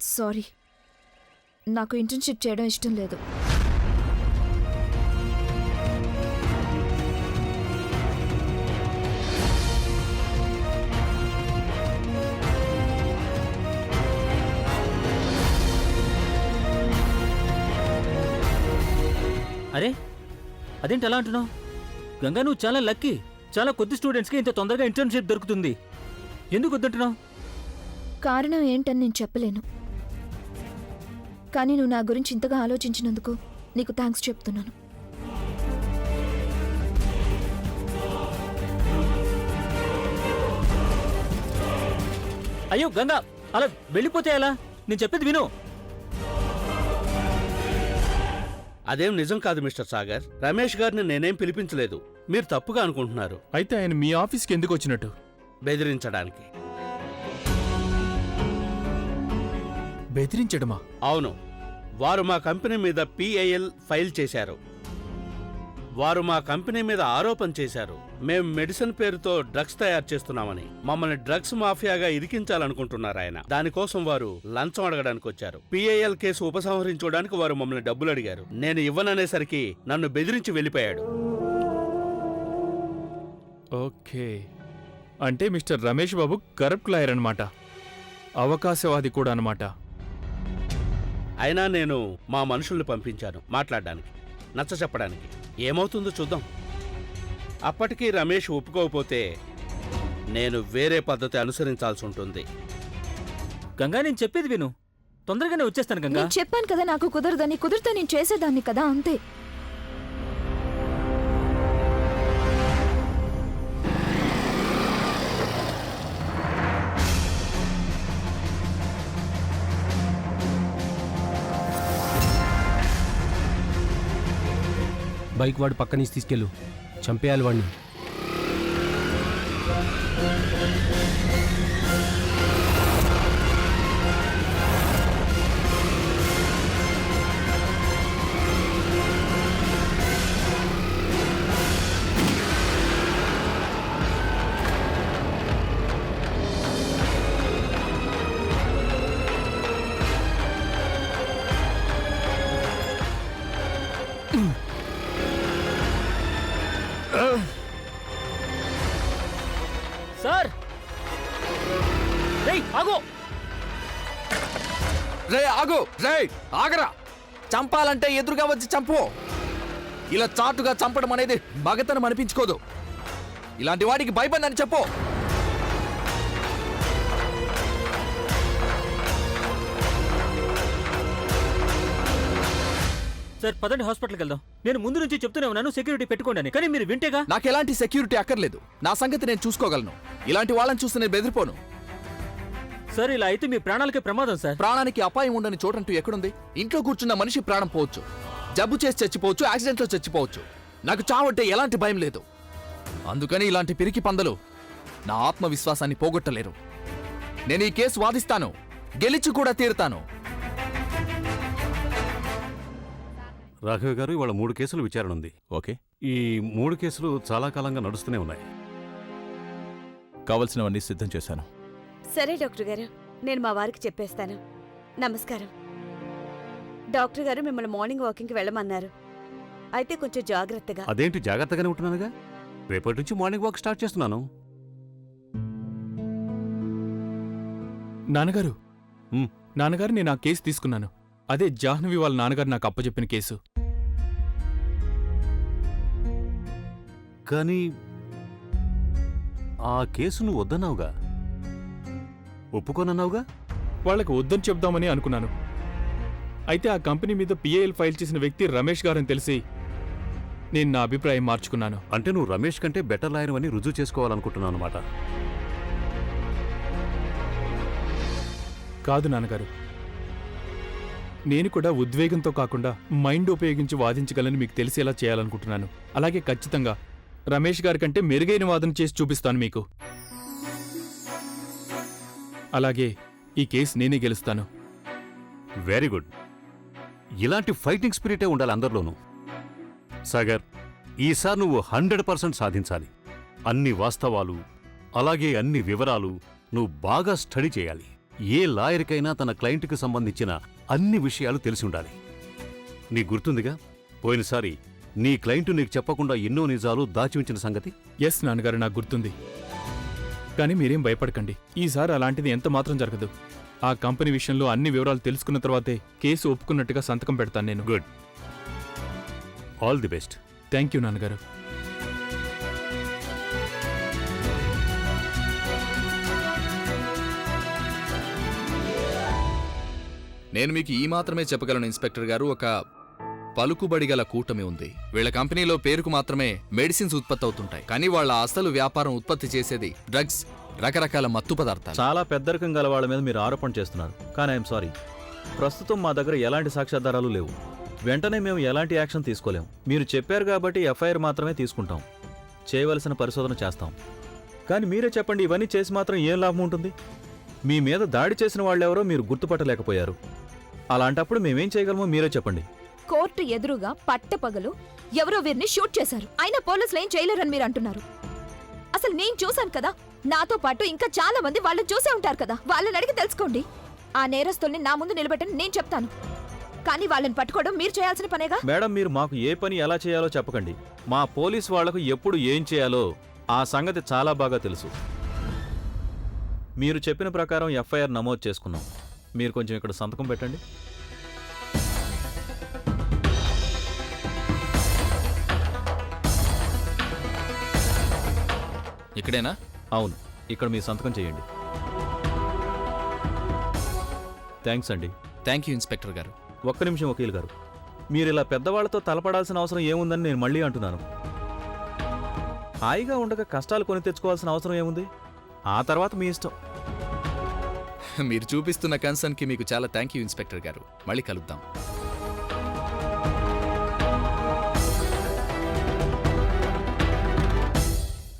Sorry, నాకు internship చేయడం ఇష్టం లేదు. అరే అదేంటి అలా అంటున్నావు? గంగా, నువ్వు చాలా లక్కీ. చాలా కొద్ది స్టూడెంట్స్కి ఇంత తొందరగా ఇంటర్న్షిప్ దొరుకుతుంది. ఎందుకు వద్దంటున్నావు? కారణం ఏంటని నేను చెప్పలేను, కానీ నువ్వు నా గురించి ఇంతగా ఆలోచించినందుకు నీకు థ్యాంక్స్ చెప్తున్నాను. అయ్యో గంగా, అలా వెళ్ళిపోతే ఎలా? నేను చెప్పేది విను. అదేం నిజం కాదు మిస్టర్ సాగర్. రమేష్ గారిని నేనేం పిలిపించలేదు. మీరు తప్పుగా అనుకుంటున్నారు. అయితే ఆయన మీ ఆఫీస్కి ఎందుకు వచ్చినట్టు? బెదిరించడానికి. బెదిరించడమా? అవును, వారు మా కంపెనీ మీద PIL ఫైల్ చేశారు. వారు మా కంపెనీ మీద ఆరోపణ చేశారు, మేం మెడిసిన్ పేరుతో డ్రగ్స్ తయారు చేస్తున్నామని. మమ్మల్ని డ్రగ్స్ మాఫియాగా ఇరికించాలనుకుంటున్నారు ఆయన. దానికోసం వారు లంచం అడగడానికి వచ్చారు. PIL కేసు ఉపసంహరించుకోవడానికి వారు మమ్మల్ని డబ్బులు అడిగారు. నేను ఇవ్వననేసరికి నన్ను బెదిరించి వెళ్ళిపోయాడు. ఓకే, అంటే mister Ramesh Babu corrupt lawyer అన్నమాట, అవకాశవాది కూడా అన్నమాట. అయినా నేను మా మనుషుల్ని పంపించాను మాట్లాడడానికి, నచ్చ చెప్పడానికి. ఏమవుతుందో చూద్దాం. అప్పటికీ రమేష్ ఒప్పుకోకపోతే నేను వేరే పద్ధతి అనుసరించాల్సి ఉంటుంది. గంగా, నేను చెప్పేది విను. తొందరగానే వచ్చేస్తాను గంగా. నేను చెప్పాను కదా నాకు కుదరదని. కుదిరితే నేను చేసేదాన్ని కదా, అంతే. బైక్ వాడు పక్క నుంచి తీసుకెళ్ళు, చంపేయాలి వాడిని. సార్, రేయ్ ఆగు. రే ఆగు, రే ఆగరా. చంపాలంటే ఎదురుగా వచ్చి చంపు. ఇలా చాటుగా చంపడం అనేది మగతనం అనిపించుకోదు. ఇలాంటి వాడికి భయపడని చెప్పు. సార్ పదండి, హాస్పిటల్కి వెళ్దాం. నేను ముందు నుంచి చెప్తూనే ఉన్నాను సెక్యూరిటీ పెట్టుకోండి అని, కానీ మీరు వింటేగా. నాకు ఎలాంటి సెక్యూరిటీ అక్కర్లేదు. నా సంగతి నేను చూసుకోగలను. ఇలాంటి వాళ్ళని చూస్తే నేను బెదిరిపోను. సార్ ఇలా అయితే మీ ప్రాణాలకే ప్రమాదం సార్. ప్రాణానికి అపాయం ఉండని చోటంటూ ఎక్కడుంది? ఇంట్లో కూర్చున్న మనిషి ప్రాణం పోవచ్చు, జబ్బు చేసి చచ్చిపోవచ్చు, యాక్సిడెంట్లో చచ్చిపోవచ్చు. నాకు చావంటే ఎలాంటి భయం లేదు. అందుకని ఇలాంటి పిరికి పందలు నా ఆత్మవిశ్వాసాన్ని పోగొట్టలేరు. నేను ఈ కేసు వాదిస్తాను, గెలిచి కూడా తీరుతాను. రాఘవ గారు, ఇవాళ 3 కేసులు విచారణ ఉంది. ఓకే, ఈ 3 కేసులు చాలా కాలంగా నడుస్తూనే ఉన్నాయి. కావలసినవన్నీ సిద్ధం చేశాను. సరే డాక్టర్ గారు, నేను మా వారికి చెప్పేస్తాను. నమస్కారం. డాక్టర్ గారు మిమ్మల్ని మార్నింగ్ వాకింగ్కి వెళ్ళమన్నారు. అయితే కొంచెం జాగ్రత్తగా. అదేంటి, జాగ్రత్తగానే ఉంటున్నానుగా. రేపటి నుంచి మార్నింగ్ వాక్ స్టార్ట్ చేస్తున్నాను. నాన్నగారు, నాన్నగారు, నేను ఆ కేసు తీసుకున్నాను. అదే జాహ్నవి వాళ్ళ నాన్నగారు నాకు అప్పచెప్పిన కేసు. కానీ ఆ కేసు నువ్వు వద్దన్నావుగా, ఒప్పుకోనన్నావుగా. వాళ్ళకి వద్దని చెప్దామని అనుకున్నాను. అయితే ఆ కంపెనీ మీద PIL ఫైల్ చేసిన వ్యక్తి రమేష్ గారని తెలిసి నేను నా అభిప్రాయం మార్చుకున్నాను. అంటే నువ్వు రమేష్ కంటే బెటర్ లాయర్ అని రుజువు చేసుకోవాలనుకుంటున్నావు అన్నమాట. కాదు నాన్నగారు, నేను కూడా ఉద్వేగంతో కాకుండా మైండ్ ఉపయోగించి వాదించగలని మీకు తెలిసేలా చేయాలనుకుంటున్నాను. అలాగే ఖచ్చితంగా రమేష్ గారి కంటే మెరుగైన వాదన చేసి చూపిస్తాను మీకు. అలాగే ఈ కేసు నేనే గెలుస్తాను. Very good. ఇలాంటి ఫైటింగ్ స్పిరిటే ఉండాలి అందరిలోనూ. సాగర్, ఈసారి నువ్వు 100% సాధించాలి. అన్ని వాస్తవాలు అలాగే అన్ని వివరాలు నువ్వు బాగా స్టడీ చేయాలి. ఏ లాయర్కైనా తన క్లయింట్కి సంబంధించిన అన్ని విషయాలు తెలిసి ఉండాలి. నీకు గుర్తుందిగా పోయినసారి నీ క్లయింట్ నీకు చెప్పకుండా ఎన్నో నిజాలు దాచి ఉంచిన సంగతి? ఎస్ నాన్నగారు, నాకు గుర్తుంది. కానీ మీరేం భయపడకండి, ఈసారి అలాంటిది ఎంత మాత్రం జరగదు. ఆ కంపెనీ విషయంలో అన్ని వివరాలు తెలుసుకున్న తర్వాతే కేసు ఒప్పుకున్నట్టుగా సంతకం పెడతాను నేను. Good. All the best. Thank you నాన్నగారు. నేను మీకు ఈ మాత్రమే చెప్పగలను ఇన్స్పెక్టర్ గారు, ఒక పలుకుబడి గల కూటమి ఉంది. వీళ్ళ కంపెనీలో పేరుకు మాత్రమే మెడిసిన్స్ ఉత్పత్తి అవుతుంటాయి, కానీ వాళ్ళ అసలు వ్యాపారం ఉత్పత్తి చేసేది డ్రగ్స్, రకరకాల మత్తు పదార్థాలు. చాలా పెద్దరికం గల వాళ్ళ మీద మీరు ఆరోపణ చేస్తున్నారు. కానీ ఐఎమ్ సారీ, ప్రస్తుతం మా దగ్గర ఎలాంటి సాక్ష్యాధారాలు లేవు. వెంటనే మేము ఎలాంటి యాక్షన్ తీసుకోలేం. మీరు చెప్పారు కాబట్టి ఎఫ్ఐఆర్ మాత్రమే తీసుకుంటాం. చేయవలసిన పరిశోధన చేస్తాం. కానీ మీరే చెప్పండి, ఇవన్నీ చేసి మాత్రం ఏం లాభం ఉంటుంది? మీ మీద దాడి చేసిన వాళ్ళెవరో మీరు గుర్తుపట్టలేకపోయారు. అలాంటప్పుడు మేమేం చేయగలమో మీరే చెప్పండి. కోర్టు ఎదురుగా పట్టపగలు ఎవరో వీరిని షూట్ చేశారు. అయినా పోలీసులు ఏం చేయలేరని మీరు అంటున్నారు. అసలు నేను చూశాను కదా, నాతో పాటు ఇంకా చాలా మంది వాళ్ళని చూసే ఉంటారు కదా. వాళ్ళని అడిగి తెలుసుకోండి. ఆ నేరస్తుల్ని నా ముందు నిలబెట్టని నేను చెప్తాను. కానీ వాళ్ళని పట్టుకోవడం మీరు చేయాల్సిన పనేగా. మేడం, మీరు మాకు ఏ పని ఎలా చేయాలో చెప్పకండి. మా పోలీస్ వాళ్లకు ఎప్పుడు ఏం చేయాలో ఆ సంగతి చాలా బాగా తెలుసు. మీరు చెప్పిన ప్రకారం ఎఫ్ఐఆర్ నమోదు చేసుకున్నాం. మీరు కొంచెం ఇక్కడ సంతకం పెట్టండి. ఇక్కడేనా? అవును, ఇక్కడ మీ సంతకం చేయండి. థ్యాంక్స్ అండి. థ్యాంక్ యూ ఇన్స్పెక్టర్ గారు. ఒక్క నిమిషం వకీల్ గారు, మీరు ఇలా పెద్దవాళ్లతో తలపడాల్సిన అవసరం ఏముందని నేను మళ్ళీ అంటున్నాను. హాయిగా ఉండగా కష్టాలు కొని తెచ్చుకోవాల్సిన అవసరం ఏముంది? ఆ తర్వాత మీ ఇష్టం. మీరు చూపిస్తున్న కన్సర్న్కి మీకు చాలా థ్యాంక్ యూ ఇన్స్పెక్టర్ గారు. మళ్ళీ కలుద్దాం.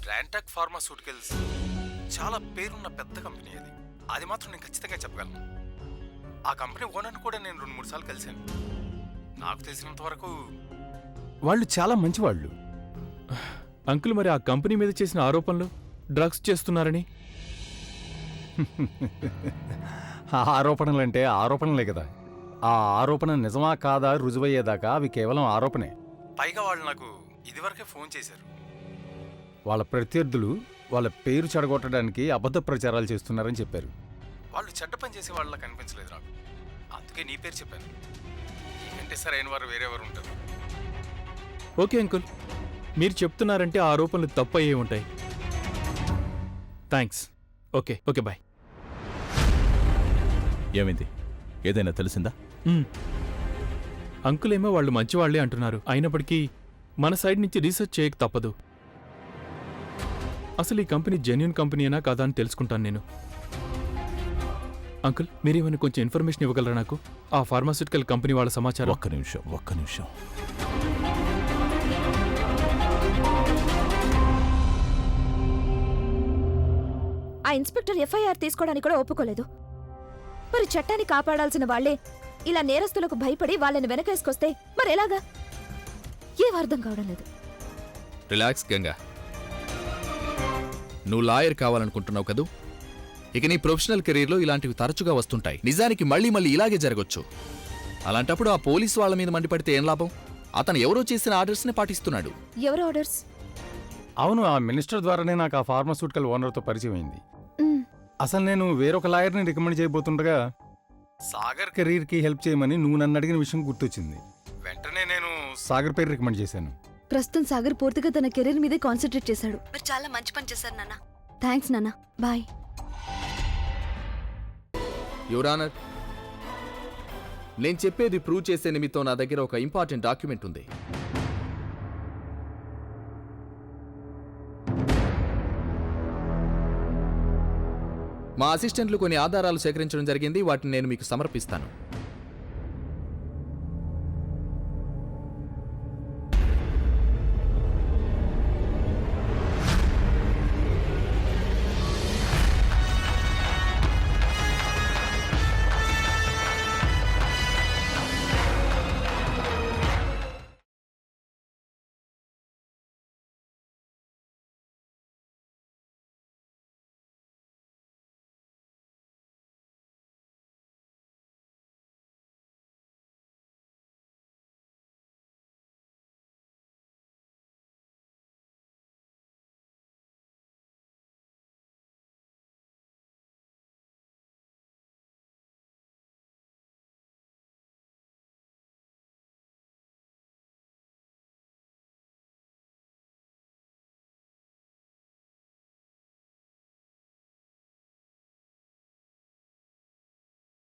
గ్రాంటాక్ ఫార్మాస్యూటికల్స్ చాలా పేరున్న పెద్ద కంపెనీ అది. అది మాత్రం నేను ఖచ్చితంగా చెప్పగలను. ఆ కంపెనీ ఓనర్ని కూడా నేను 2-3 సార్లు కలిశాను. నాకు తెలిసినంత వరకు వాళ్ళు చాలా మంచివాళ్ళు. అంకుల్, మరి ఆ కంపెనీ మీద చేసిన ఆరోపణలు డ్రగ్స్ చేస్తున్నారని? ఆరోపణలంటే ఆరోపణలే కదా. ఆ ఆరోపణ నిజమా కాదా రుజువయ్యేదాకా అవి కేవలం ఆరోపణే. పైగా వాళ్ళు నాకు ఇదివరకే ఫోన్ చేశారు. వాళ్ళ ప్రత్యర్థులు వాళ్ళ పేరు చెడగొట్టడానికి అబద్ధ ప్రచారాలు చేస్తున్నారని చెప్పారు. వాళ్ళు చెడ్డ పని చేసే వాళ్ళ కనిపించలేదు నాకు. అందుకే నీ పేరు చెప్పాను. అంటే సరైన వారు వేరేవారు ఉంటారు. ఓకే అంకుల్, మీరు చెప్తున్నారంటే ఆ ఆరోపణలు తప్పు అయ్యే ఉంటాయి. థ్యాంక్స్. Okay okay, bye. ఏమైంది? ఏదైనా తెలిసిందా? అంకులేమో వాళ్ళు మంచివాళ్లే అంటున్నారు. అయినప్పటికీ మన సైడ్ నుంచి రీసెర్చ్ చేయక తప్పదు. అసలు ఈ కంపెనీ జెన్యూన్ కంపెనీనా కాదా అని తెలుసుకుంటాను నేను. అంకుల్, మీరేమైనా కొంచెం ఇన్ఫర్మేషన్ ఇవ్వగలరా నాకు? ఆ ఫార్మాస్యూటికల్ కంపెనీ వాళ్ళ సమాచారం. ఒక్క నిమిషం. ఆ ఇన్స్పెక్టర్ ఎఫ్ఐఆర్ తీసుకోవడానికి కూడా ఒప్పుకోలేదు. మరి చట్టాన్ని కాపాడాల్సిన వాళ్లే ఇలా నేరస్తులకు భయపడి వాళ్ళని వెనకేసుకొస్తే మరి ఎలాగా? ఏం అర్థం కావడం లేదు. రిలాక్స్ గంగా, నువ్వు లాయర్ కావాలనుకుంటున్నావు కదూ. ఇక నీ ప్రొఫెషనల్ కెరీర్లో ఇలాంటివి తరచుగా వస్తుంటాయి. నిజానికి మళ్ళీ ఇలాగే జరగొచ్చు. అలాంటప్పుడు ఆ పోలీసు వాళ్ళ మీద మండిపడితే ఏం లాభం? అతను ఎవరో చేసిన ఆర్డర్స్ని పాటిస్తున్నాడు. ఎవరు ఆర్డర్స్? అవును, ఆ మినిస్టర్ ద్వారానే నాకు ఆ ఫార్మాస్యూటికల్ ఓనర్తో పరిచయం అయింది. అసలు నేను వేరొక లాయర్ని రికమెండ్ చేయబోతుండగా సాగర్ కెరీర్కి హెల్ప్ చేయమని నువ్వు నన్ను అడిగిన విషయం గుర్తొచ్చింది. వెంటనే నేను సాగర్ పేరు రికమెండ్ చేశాను. ప్రస్తుతం సాగర్ పూర్తిగా తన కెరీర్ మీదే కాన్సన్ట్రేట్ చేశాడు. మీరు చాలా మంచి పని చేశారు నాన్న. థ్యాంక్స్ నాన్న. బాయ్. యువర్ ఆనర్, నేను చెప్పేది ప్రూవ్ చేసే నిమిత్తం నా దగ్గర ఒక ఇంపార్టెంట్ డాక్యుమెంట్ ఉంది. మా అసిస్టెంట్లు కొన్ని ఆధారాలు సేకరించడం జరిగింది. వాటిని నేను మీకు సమర్పిస్తాను.